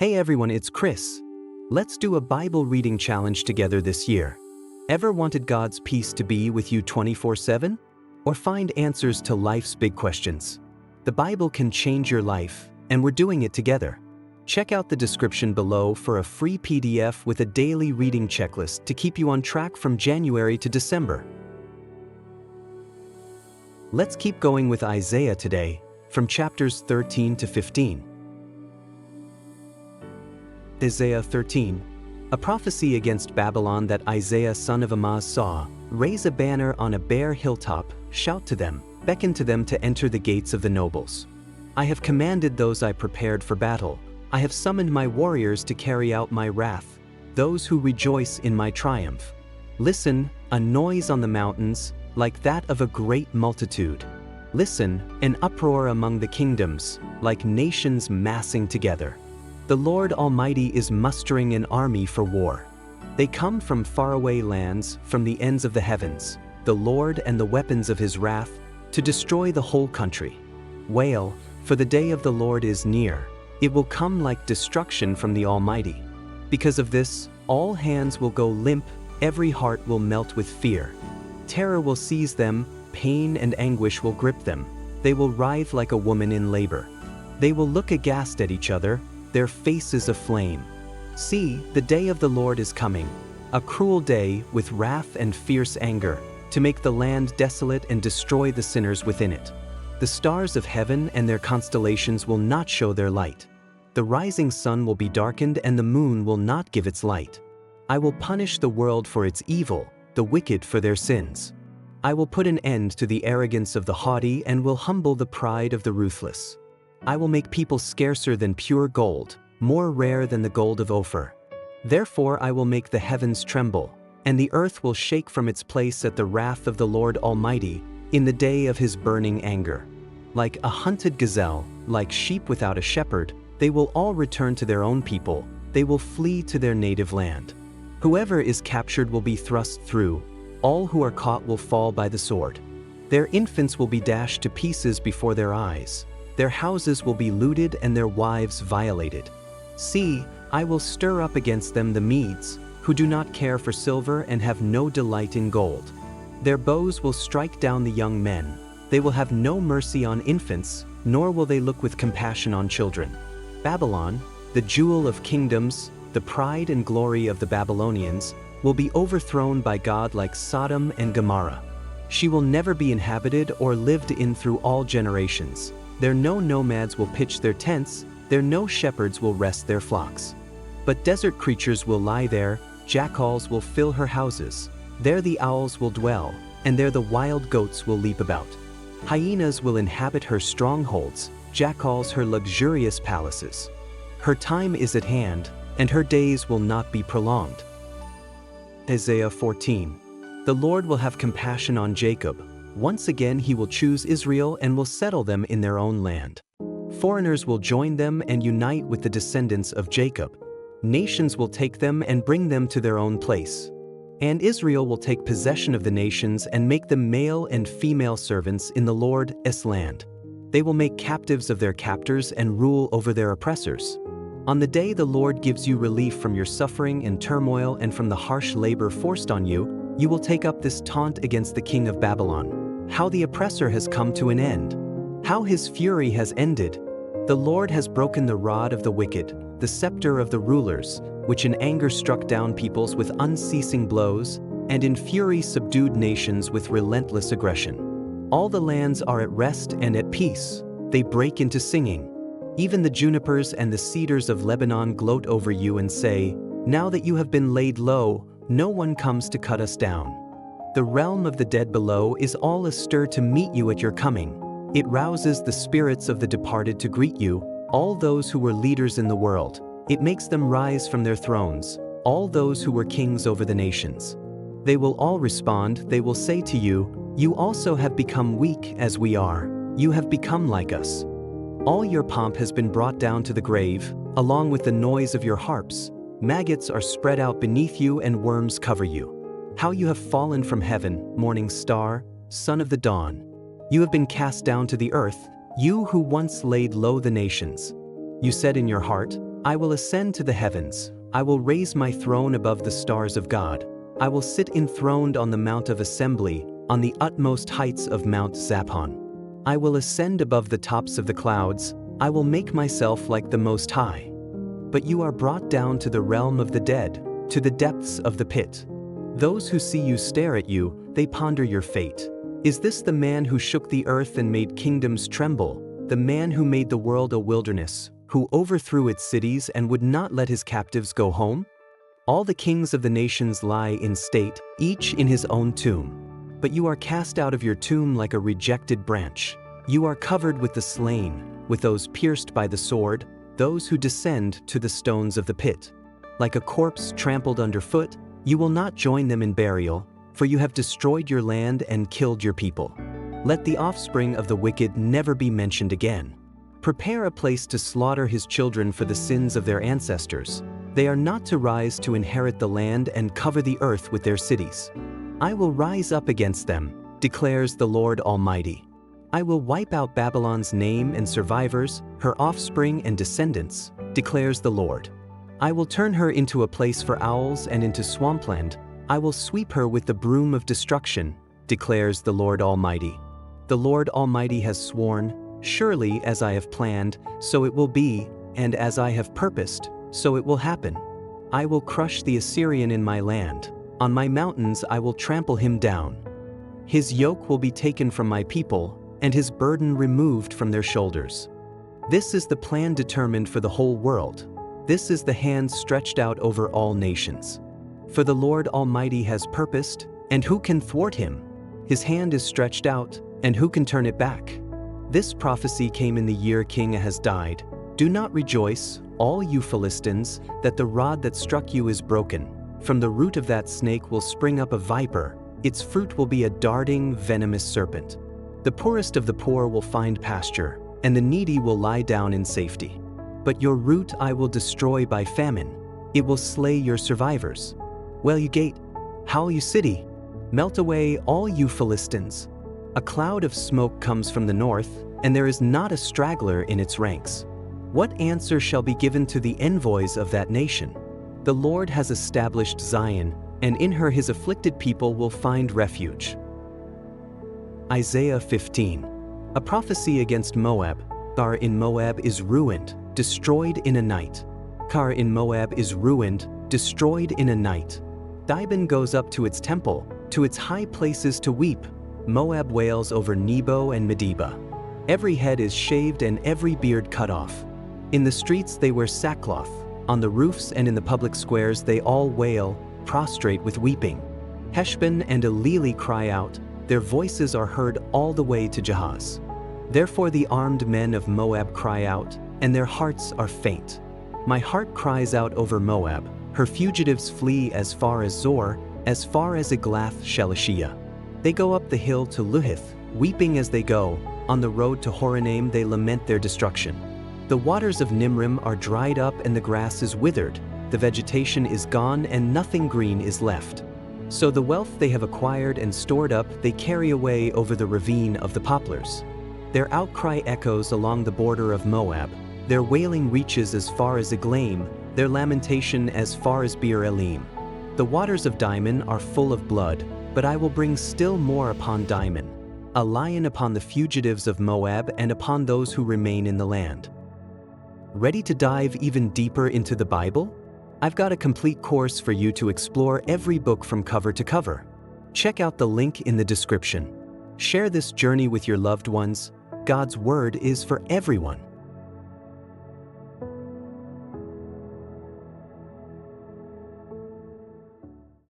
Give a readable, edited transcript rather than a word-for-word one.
Hey everyone, it's Chris. Let's do a Bible reading challenge together this year. Ever wanted God's peace to be with you 24/7? Or find answers to life's big questions? The Bible can change your life, and we're doing it together. Check out the description below for a free PDF with a daily reading checklist to keep you on track from January to December. Let's keep going with Isaiah today, from chapters 13 to 15. Isaiah 13, a prophecy against Babylon that Isaiah son of Amaz saw. Raise a banner on a bare hilltop, shout to them, beckon to them to enter the gates of the nobles. I have commanded those I prepared for battle. I have summoned my warriors to carry out my wrath, those who rejoice in my triumph. Listen, a noise on the mountains, like that of a great multitude. Listen, an uproar among the kingdoms, like nations massing together. The Lord Almighty is mustering an army for war. They come from faraway lands, from the ends of the heavens, the Lord and the weapons of his wrath, to destroy the whole country. Wail, for the day of the Lord is near. It will come like destruction from the Almighty. Because of this, all hands will go limp, every heart will melt with fear. Terror will seize them, pain and anguish will grip them. They will writhe like a woman in labor. They will look aghast at each other, their faces aflame. See, the day of the Lord is coming, a cruel day with wrath and fierce anger, to make the land desolate and destroy the sinners within it. The stars of heaven and their constellations will not show their light. The rising sun will be darkened and the moon will not give its light. I will punish the world for its evil, the wicked for their sins. I will put an end to the arrogance of the haughty and will humble the pride of the ruthless. I will make people scarcer than pure gold, more rare than the gold of Ophir. Therefore I will make the heavens tremble, and the earth will shake from its place at the wrath of the Lord Almighty in the day of his burning anger. Like a hunted gazelle, like sheep without a shepherd, they will all return to their own people, they will flee to their native land. Whoever is captured will be thrust through, all who are caught will fall by the sword. Their infants will be dashed to pieces before their eyes. Their houses will be looted and their wives violated. See, I will stir up against them the Medes, who do not care for silver and have no delight in gold. Their bows will strike down the young men. They will have no mercy on infants, nor will they look with compassion on children. Babylon, the jewel of kingdoms, the pride and glory of the Babylonians, will be overthrown by God like Sodom and Gomorrah. She will never be inhabited or lived in through all generations. There no nomads will pitch their tents, there no shepherds will rest their flocks. But desert creatures will lie there, jackals will fill her houses. There the owls will dwell, and there the wild goats will leap about. Hyenas will inhabit her strongholds, jackals her luxurious palaces. Her time is at hand, and her days will not be prolonged. Isaiah 14. The Lord will have compassion on Jacob. Once again he will choose Israel and will settle them in their own land. Foreigners will join them and unite with the descendants of Jacob. Nations will take them and bring them to their own place. And Israel will take possession of the nations and make them male and female servants in the Lord's land. They will make captives of their captors and rule over their oppressors. On the day the Lord gives you relief from your suffering and turmoil and from the harsh labor forced on you, you will take up this taunt against the king of Babylon. How the oppressor has come to an end. How his fury has ended. The Lord has broken the rod of the wicked, the scepter of the rulers, which in anger struck down peoples with unceasing blows, and in fury subdued nations with relentless aggression. All the lands are at rest and at peace. They break into singing. Even the junipers and the cedars of Lebanon gloat over you and say, now that you have been laid low, no one comes to cut us down. The realm of the dead below is all astir to meet you at your coming. It rouses the spirits of the departed to greet you, all those who were leaders in the world. It makes them rise from their thrones, all those who were kings over the nations. They will all respond, they will say to you, you also have become weak as we are. You have become like us. All your pomp has been brought down to the grave, along with the noise of your harps. Maggots are spread out beneath you and worms cover you. How you have fallen from heaven, morning star, son of the dawn. You have been cast down to the earth, you who once laid low the nations. You said in your heart, I will ascend to the heavens. I will raise my throne above the stars of God. I will sit enthroned on the Mount of Assembly, on the utmost heights of Mount Zaphon. I will ascend above the tops of the clouds. I will make myself like the Most High. But you are brought down to the realm of the dead, to the depths of the pit. Those who see you stare at you, they ponder your fate. Is this the man who shook the earth and made kingdoms tremble, the man who made the world a wilderness, who overthrew its cities and would not let his captives go home? All the kings of the nations lie in state, each in his own tomb. But you are cast out of your tomb like a rejected branch. You are covered with the slain, with those pierced by the sword, those who descend to the stones of the pit. Like a corpse trampled underfoot, you will not join them in burial, for you have destroyed your land and killed your people. Let the offspring of the wicked never be mentioned again. Prepare a place to slaughter his children for the sins of their ancestors. They are not to rise to inherit the land and cover the earth with their cities. I will rise up against them, declares the Lord Almighty. I will wipe out Babylon's name and survivors, her offspring and descendants, declares the Lord. I will turn her into a place for owls and into swampland. I will sweep her with the broom of destruction, declares the Lord Almighty. The Lord Almighty has sworn, surely as I have planned, so it will be, and as I have purposed, so it will happen. I will crush the Assyrian in my land. On my mountains I will trample him down. His yoke will be taken from my people, and his burden removed from their shoulders. This is the plan determined for the whole world. This is the hand stretched out over all nations. For the Lord Almighty has purposed, and who can thwart him? His hand is stretched out, and who can turn it back? This prophecy came in the year King Ahaz died. Do not rejoice, all you Philistines, that the rod that struck you is broken. From the root of that snake will spring up a viper. Its fruit will be a darting, venomous serpent. The poorest of the poor will find pasture, and the needy will lie down in safety. But your root I will destroy by famine. It will slay your survivors. Well, you gate, howl, you city, melt away, all you Philistines. A cloud of smoke comes from the north, and there is not a straggler in its ranks. What answer shall be given to the envoys of that nation? The Lord has established Zion, and in her his afflicted people will find refuge. Isaiah 15. A prophecy against Moab. Kar in Moab is ruined, destroyed in a night. Kar in Moab is ruined, destroyed in a night. Dibon goes up to its temple, to its high places to weep. Moab wails over Nebo and Medeba. Every head is shaved and every beard cut off. In the streets they wear sackcloth. On the roofs and in the public squares they all wail, prostrate with weeping. Heshbon and Elili cry out. Their voices are heard all the way to Jahaz. Therefore the armed men of Moab cry out, and their hearts are faint. My heart cries out over Moab. Her fugitives flee as far as Zor, as far as Eglath-Shelishiyah. They go up the hill to Luhith, weeping as they go. On the road to Horonaim they lament their destruction. The waters of Nimrim are dried up and the grass is withered. The vegetation is gone and nothing green is left. So the wealth they have acquired and stored up they carry away over the ravine of the poplars. Their outcry echoes along the border of Moab. Their wailing reaches as far as Eglaim, their lamentation as far as Beer Elim. The waters of Dimon are full of blood, but I will bring still more upon Dimon, a lion upon the fugitives of Moab and upon those who remain in the land. Ready to dive even deeper into the Bible? I've got a complete course for you to explore every book from cover to cover. Check out the link in the description. Share this journey with your loved ones. God's word is for everyone.